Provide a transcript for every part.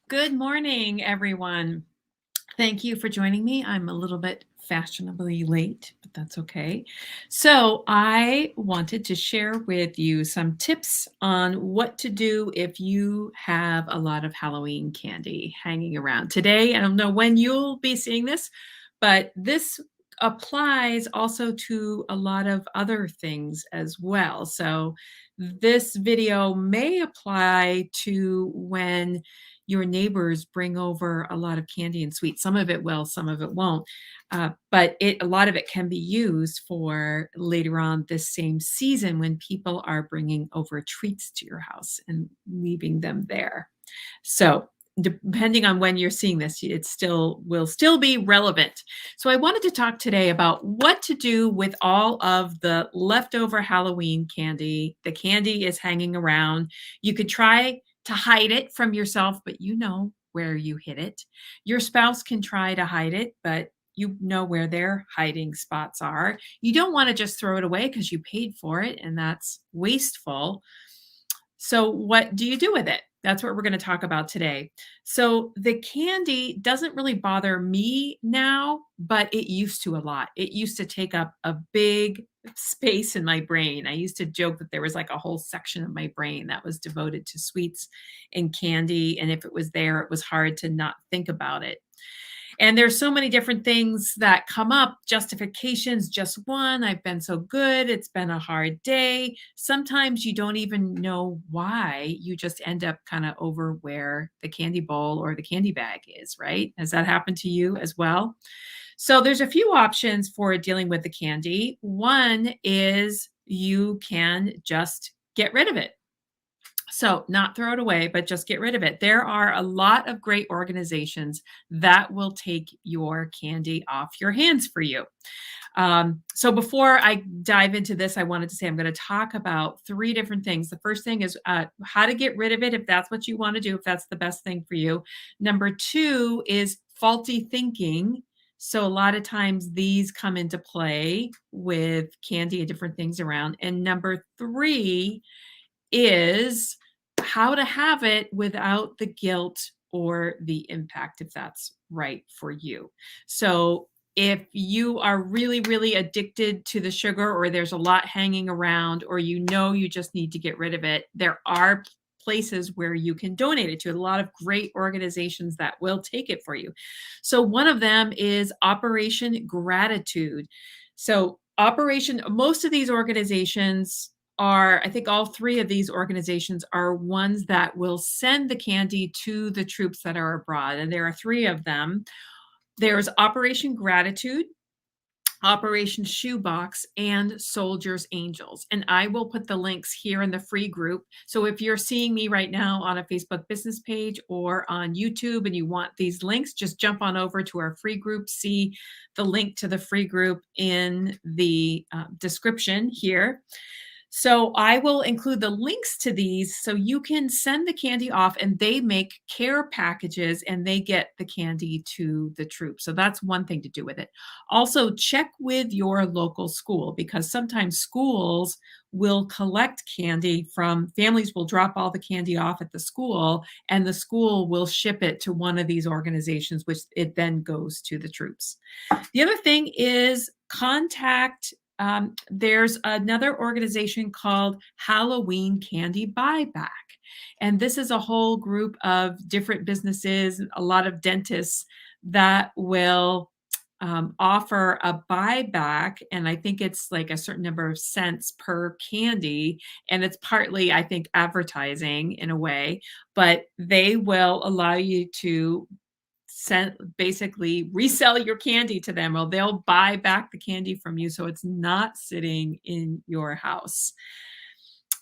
Good morning, everyone. Thank you for joining me. I'm a little bit fashionably late, but that's okay. So, I wanted to share with you some tips on what to do if you have a lot of Halloween candy hanging around. Today, I don't know when you'll be seeing this, but this applies also to a lot of other things as well. So, this video may apply to when your neighbors bring over a lot of candy and sweets. Some of it will, some of it won't. But a lot of it can be used for later on this same season when people are bringing over treats to your house and leaving them there. So, depending on when you're seeing this, it still will still be relevant. So, I wanted to talk today about what to do with all of the leftover Halloween candy. The candy is hanging around. You could try to hide it from yourself, but you know where you hid it. Your spouse can try to hide it, but you know where their hiding spots are. You don't want to just throw it away because you paid for it, and that's wasteful. So, what do you do with it? That's what we're going to talk about today. So, the candy doesn't really bother me now, but it used to a lot. It used to take up a big space in my brain. I used to joke that there was like a whole section of my brain that was devoted to sweets and candy. And if it was there, it was hard to not think about it. And there's so many different things that come up, justifications, just one, I've been so good, it's been a hard day. Sometimes you don't even know why, you just end up kinda over where the candy bowl or the candy bag is, right? Has that happened to you as well? So there's a few options for dealing with the candy. One is you can just get rid of it. So, not throw it away, but just get rid of it. There are a lot of great organizations that will take your candy off your hands for you. So, before I dive into this, I wanted to say I'm going to talk about three different things. The first thing is how to get rid of it if that's what you want to do, if that's the best thing for you. Number two is faulty thinking. So, a lot of times these come into play with candy and different things around. And number three, is how to have it without the guilt or the impact, if that's right for you. So, if you are really, really addicted to the sugar, or there's a lot hanging around, or you know you just need to get rid of it, there are places where you can donate it to a lot of great organizations that will take it for you. So, one of them is Operation Gratitude. So, most of these organizations are, I think all three of these organizations are ones that will send the candy to the troops that are abroad. And there are three of them. There's Operation Gratitude, Operation Shoebox, and Soldiers Angels. And I will put the links here in the free group. So if you're seeing me right now on a Facebook business page or on YouTube and you want these links, just jump on over to our free group, see the link to the free group in the description here. So I will include the links to these so you can send the candy off, and they make care packages and they get the candy to the troops. So that's one thing to do with it. Also, check with your local school, because sometimes schools will collect candy from families, will drop all the candy off at the school, and the school will ship it to one of these organizations, which it then goes to the troops. The other thing is contact there's another organization called Halloween Candy Buyback. And this is a whole group of different businesses, a lot of dentists that will offer a buyback. And I think it's like a certain number of cents per candy. And it's partly, I think, advertising in a way, but they will allow you to basically resell your candy to them, or they'll buy back the candy from you so it's not sitting in your house.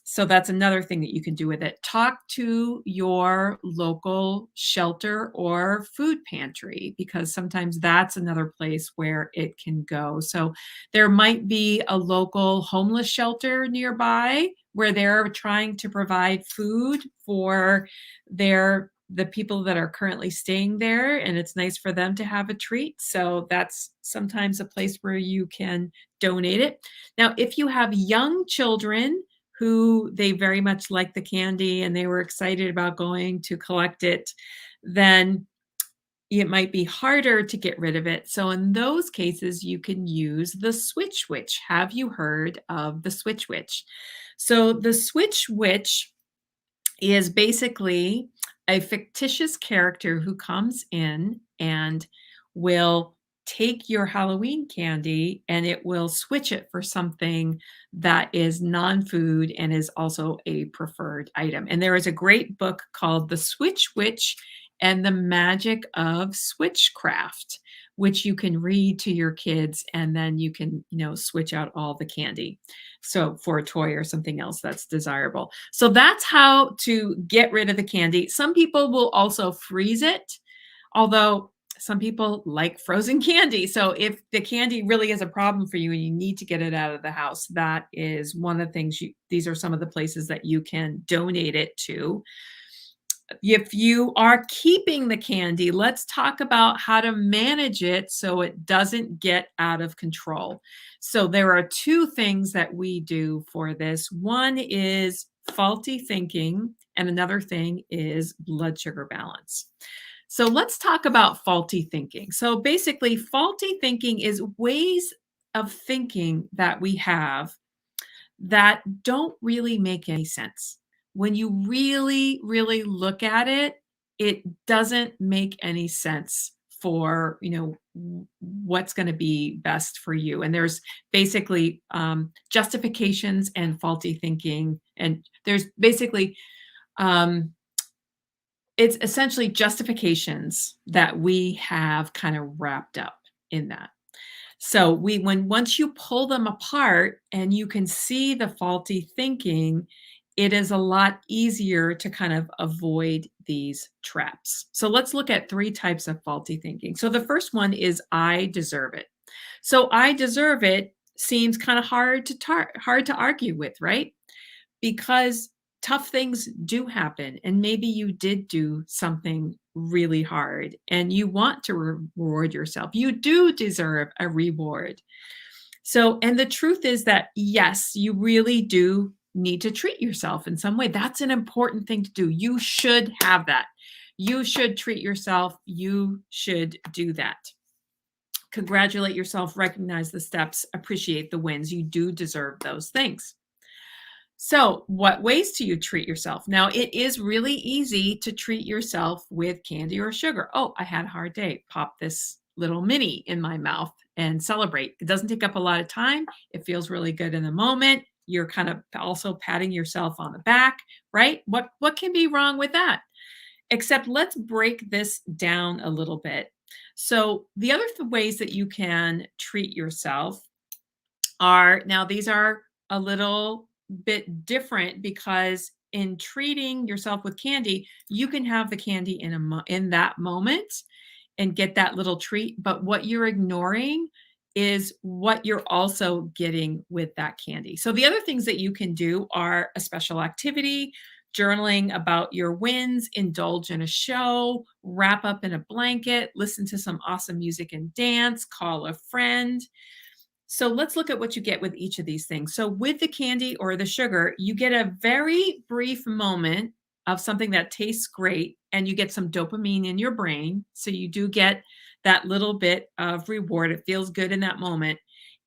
So that's another thing that you can do with it. Talk to your local shelter or food pantry, because sometimes that's another place where it can go. So there might be a local homeless shelter nearby where they're trying to provide food for the people that are currently staying there, and it's nice for them to have a treat. So that's sometimes a place where you can donate it. Now, if you have young children who they very much like the candy and they were excited about going to collect it, then it might be harder to get rid of it. So in those cases, you can use the Switch Witch. Have you heard of the Switch Witch? So the Switch Witch is basically a fictitious character who comes in and will take your Halloween candy and it will switch it for something that is non-food and is also a preferred item. And there is a great book called The Switch Witch and the Magic of Switchcraft, which you can read to your kids and then you can, switch out all the candy. So for a toy or something else that's desirable. So that's how to get rid of the candy. Some people will also freeze it, although some people like frozen candy. So if the candy really is a problem for you and you need to get it out of the house, that is one of the things these are some of the places that you can donate it to. If you are keeping the candy, let's talk about how to manage it so it doesn't get out of control. So there are two things that we do for this. One is faulty thinking, and another thing is blood sugar balance. So let's talk about faulty thinking. So basically, faulty thinking is ways of thinking that we have that don't really make any sense. When you really, really look at it, it doesn't make any sense for, what's going to be best for you. And there's basically justifications and faulty thinking. And there's basically, it's essentially justifications that we have kind of wrapped up in that. So once you pull them apart and you can see the faulty thinking, it is a lot easier to kind of avoid these traps. So let's look at three types of faulty thinking. So the first one is I deserve it. So I deserve it seems kind of hard to argue with, right? Because tough things do happen and maybe you did do something really hard and you want to reward yourself. You do deserve a reward. So, and the truth is that yes, you really do need to treat yourself in some way. That's an important thing to do. You should have that. You should treat yourself. You should do that. Congratulate yourself, recognize the steps, appreciate the wins. You do deserve those things. So, what ways do you treat yourself? Now, it is really easy to treat yourself with candy or sugar. Oh, I had a hard day. Pop this little mini in my mouth and celebrate. It doesn't take up a lot of time. It feels really good in the moment. You're kind of also patting yourself on the back, right? What can be wrong with that? Except let's break this down a little bit. So, the other ways that you can treat yourself are, now these are a little bit different because in treating yourself with candy, you can have the candy in that moment and get that little treat, but what you're ignoring is what you're also getting with that candy. So the other things that you can do are a special activity, journaling about your wins, indulge in a show, wrap up in a blanket, listen to some awesome music and dance, call a friend. So let's look at what you get with each of these things. So with the candy or the sugar, you get a very brief moment of something that tastes great and you get some dopamine in your brain. So you do get that little bit of reward. It feels good in that moment.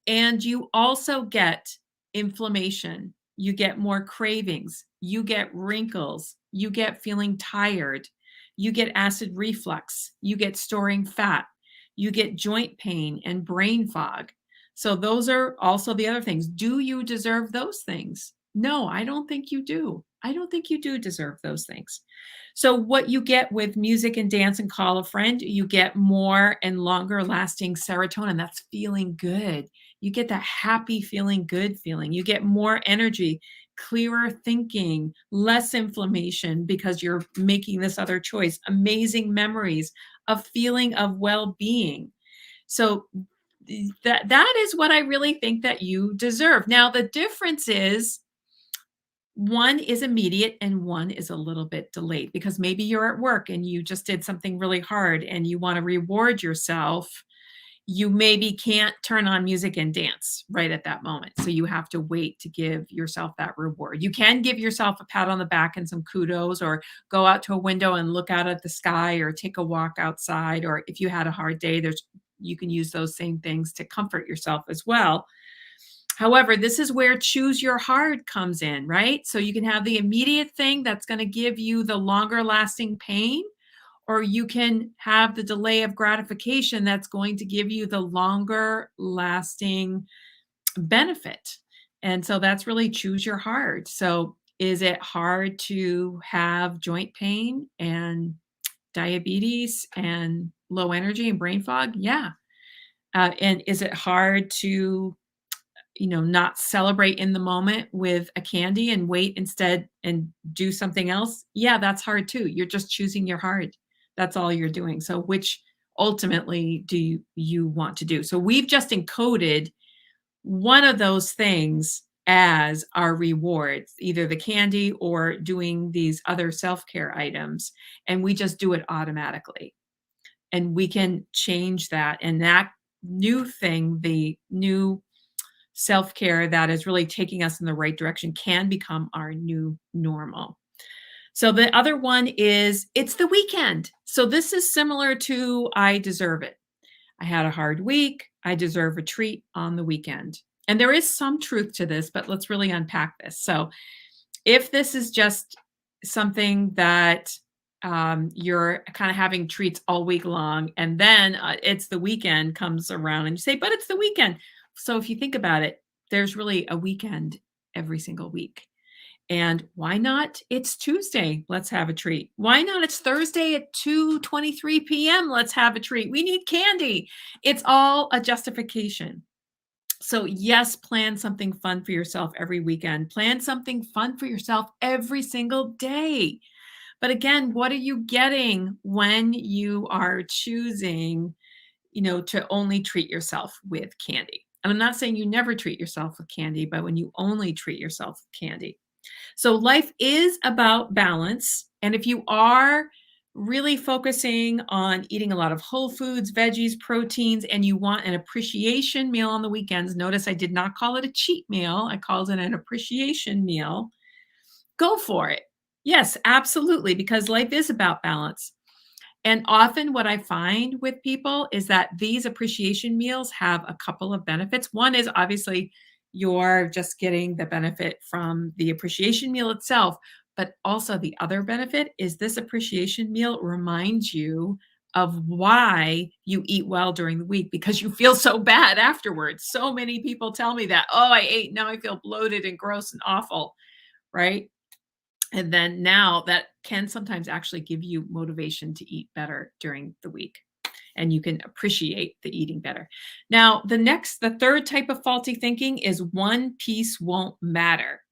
And you also get inflammation. You get more cravings. You get wrinkles. You get feeling tired. You get acid reflux. You get storing fat. You get joint pain and brain fog. So those are also the other things. Do you deserve those things? No, I don't think you do. I don't think you do deserve those things. So what you get with music and dance and call a friend, you get more and longer lasting serotonin. That's feeling good. You get that happy feeling good feeling. You get more energy, clearer thinking, less inflammation because you're making this other choice, amazing memories, a feeling of well-being. So that is what I really think that you deserve. Now, the difference is one is immediate and one is a little bit delayed because maybe you're at work and you just did something really hard and you want to reward yourself you maybe can't turn on music and dance right at that moment. So you have to wait to give yourself that reward. You can give yourself a pat on the back and some kudos, or go out to a window and look out at the sky, or take a walk outside, or if you had a hard day, there's you can use those same things to comfort yourself as well. However, this is where choose your hard comes in, right? So you can have the immediate thing that's going to give you the longer lasting pain, or you can have the delay of gratification that's going to give you the longer lasting benefit. And so that's really choose your hard. So is it hard to have joint pain and diabetes and low energy and brain fog? Yeah. And is it hard to, not celebrate in the moment with a candy and wait instead and do something else? Yeah, that's hard too. You're just choosing your hard. That's all you're doing. So which ultimately do you want to do? So we've just encoded one of those things as our rewards, either the candy or doing these other self-care items, and we just do it automatically. And we can change that, and that new thing, the new self-care that is really taking us in the right direction, can become our new normal. So the other one is it's the weekend. So this is similar to I deserve it. I had a hard week. I deserve a treat on the weekend. And there is some truth to this, but let's really unpack this. So if this is just something that you're kind of having treats all week long, and then it's the weekend comes around and you say, but it's the weekend. So if you think about it, there's really a weekend every single week. And why not? It's Tuesday. Let's have a treat. Why not? It's Thursday at 2:23 p.m. Let's have a treat. We need candy. It's all a justification. So yes, plan something fun for yourself every weekend. Plan something fun for yourself every single day. But again, what are you getting when you are choosing, to only treat yourself with candy? And I'm not saying you never treat yourself with candy, but when you only treat yourself with candy. So life is about balance. And if you are really focusing on eating a lot of whole foods, veggies, proteins, and you want an appreciation meal on the weekends, notice I did not call it a cheat meal. I called it an appreciation meal. Go for it. Yes, absolutely, because life is about balance. And often what I find with people is that these appreciation meals have a couple of benefits. One is obviously you're just getting the benefit from the appreciation meal itself, but also the other benefit is this appreciation meal reminds you of why you eat well during the week, because you feel so bad afterwards. So many people tell me that, oh, I ate, now I feel bloated and gross and awful, right? And then now that can sometimes actually give you motivation to eat better during the week, and you can appreciate the eating better. Now, the third type of faulty thinking is one piece won't matter.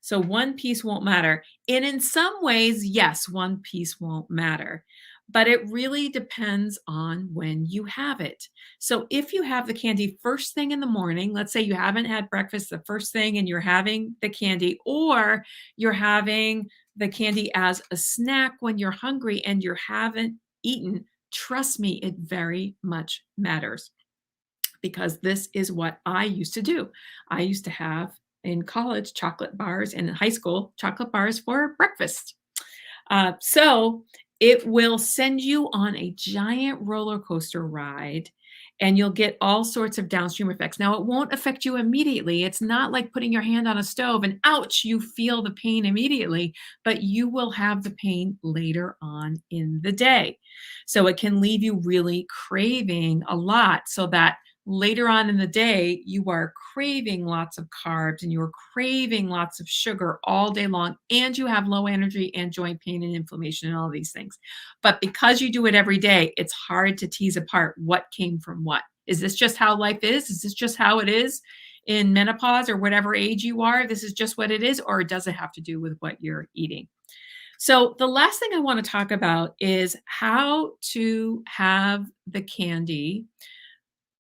So one piece won't matter. And in some ways, yes, one piece won't matter, but it really depends on when you have it. So if you have the candy first thing in the morning, let's say you haven't had breakfast the first thing and you're having the candy, or you're having the candy as a snack when you're hungry and you haven't eaten, trust me, it very much matters, because this is what I used to do. I used to have in college chocolate bars, and in high school chocolate bars for breakfast. So it will send you on a giant roller coaster ride, and you'll get all sorts of downstream effects. Now, it won't affect you immediately. It's not like putting your hand on a stove and ouch, you feel the pain immediately, but you will have the pain later on in the day. So it can leave you really craving a lot, so that later on in the day, you are craving lots of carbs and you're craving lots of sugar all day long, and you have low energy and joint pain and inflammation and all these things. But because you do it every day, it's hard to tease apart what came from what. Is this just how life is? Is this just how it is in menopause or whatever age you are? This is just what it is, or does it have to do with what you're eating? So the last thing I want to talk about is how to have the candy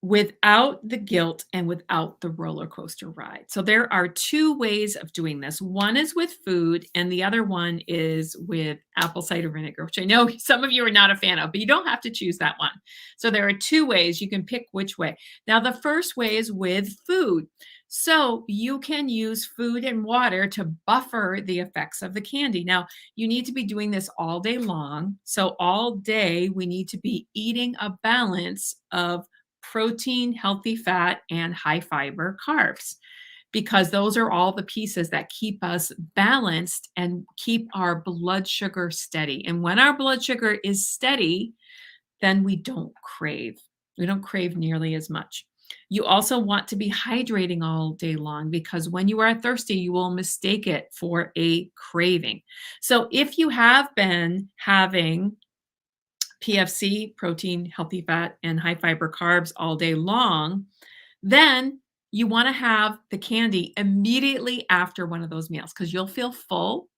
without the guilt and without the roller coaster ride. So there are 2 ways of doing this. One is with food and the other one is with apple cider vinegar, which I know some of you are not a fan of, but you don't have to choose that one. So there are 2 ways. You can pick which way. Now the first way is with food. So you can use food and water to buffer the effects of the candy. Now, you need to be doing this all day long. So all day we need to be eating a balance of protein, healthy fat, and high fiber carbs, because those are all the pieces that keep us balanced and keep our blood sugar steady. And when our blood sugar is steady, then we don't crave. We don't crave nearly as much. You also want to be hydrating all day long because when you are thirsty, you will mistake it for a craving. So if you have been having PFC, protein, healthy fat, and high fiber carbs all day long, then you want to have the candy immediately after one of those meals because you'll feel full.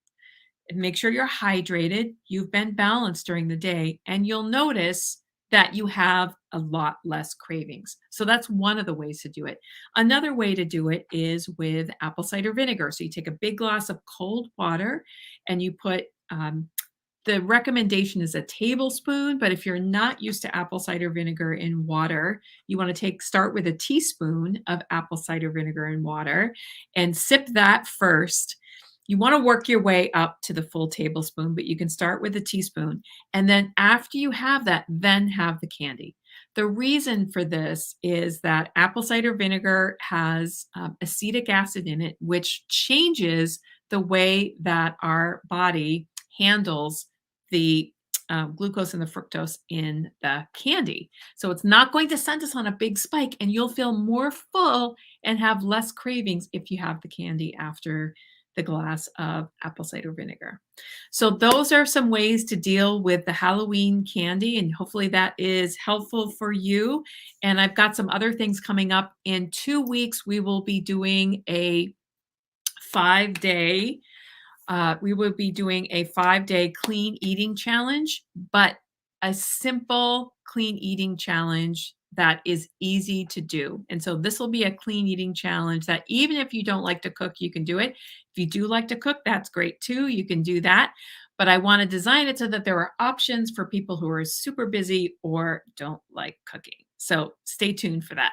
And make sure you're hydrated, you've been balanced during the day, and you'll notice that you have a lot less cravings. So that's one of the ways to do it. Another way to do it is with apple cider vinegar. So you take a big glass of cold water and you put the recommendation is a tablespoon, but if you're not used to apple cider vinegar in water, you want to start with a teaspoon of apple cider vinegar in water and sip that first. You want to work your way up to the full tablespoon, but you can start with a teaspoon. And then after you have that, then have the candy. The reason for this is that apple cider vinegar has acetic acid in it, which changes the way that our body handles the glucose and the fructose in the candy. So it's not going to send us on a big spike, and you'll feel more full and have less cravings if you have the candy after the glass of apple cider vinegar. So those are some ways to deal with the Halloween candy, and hopefully that is helpful for you. And I've got some other things coming up. In 2 weeks, we will be doing a 5-day we will be doing a 5-day clean eating challenge, but a simple clean eating challenge that is easy to do. And so this will be a clean eating challenge that even if you don't like to cook, you can do it. If you do like to cook, that's great too. You can do that. But I want to design it so that there are options for people who are super busy or don't like cooking. So stay tuned for that.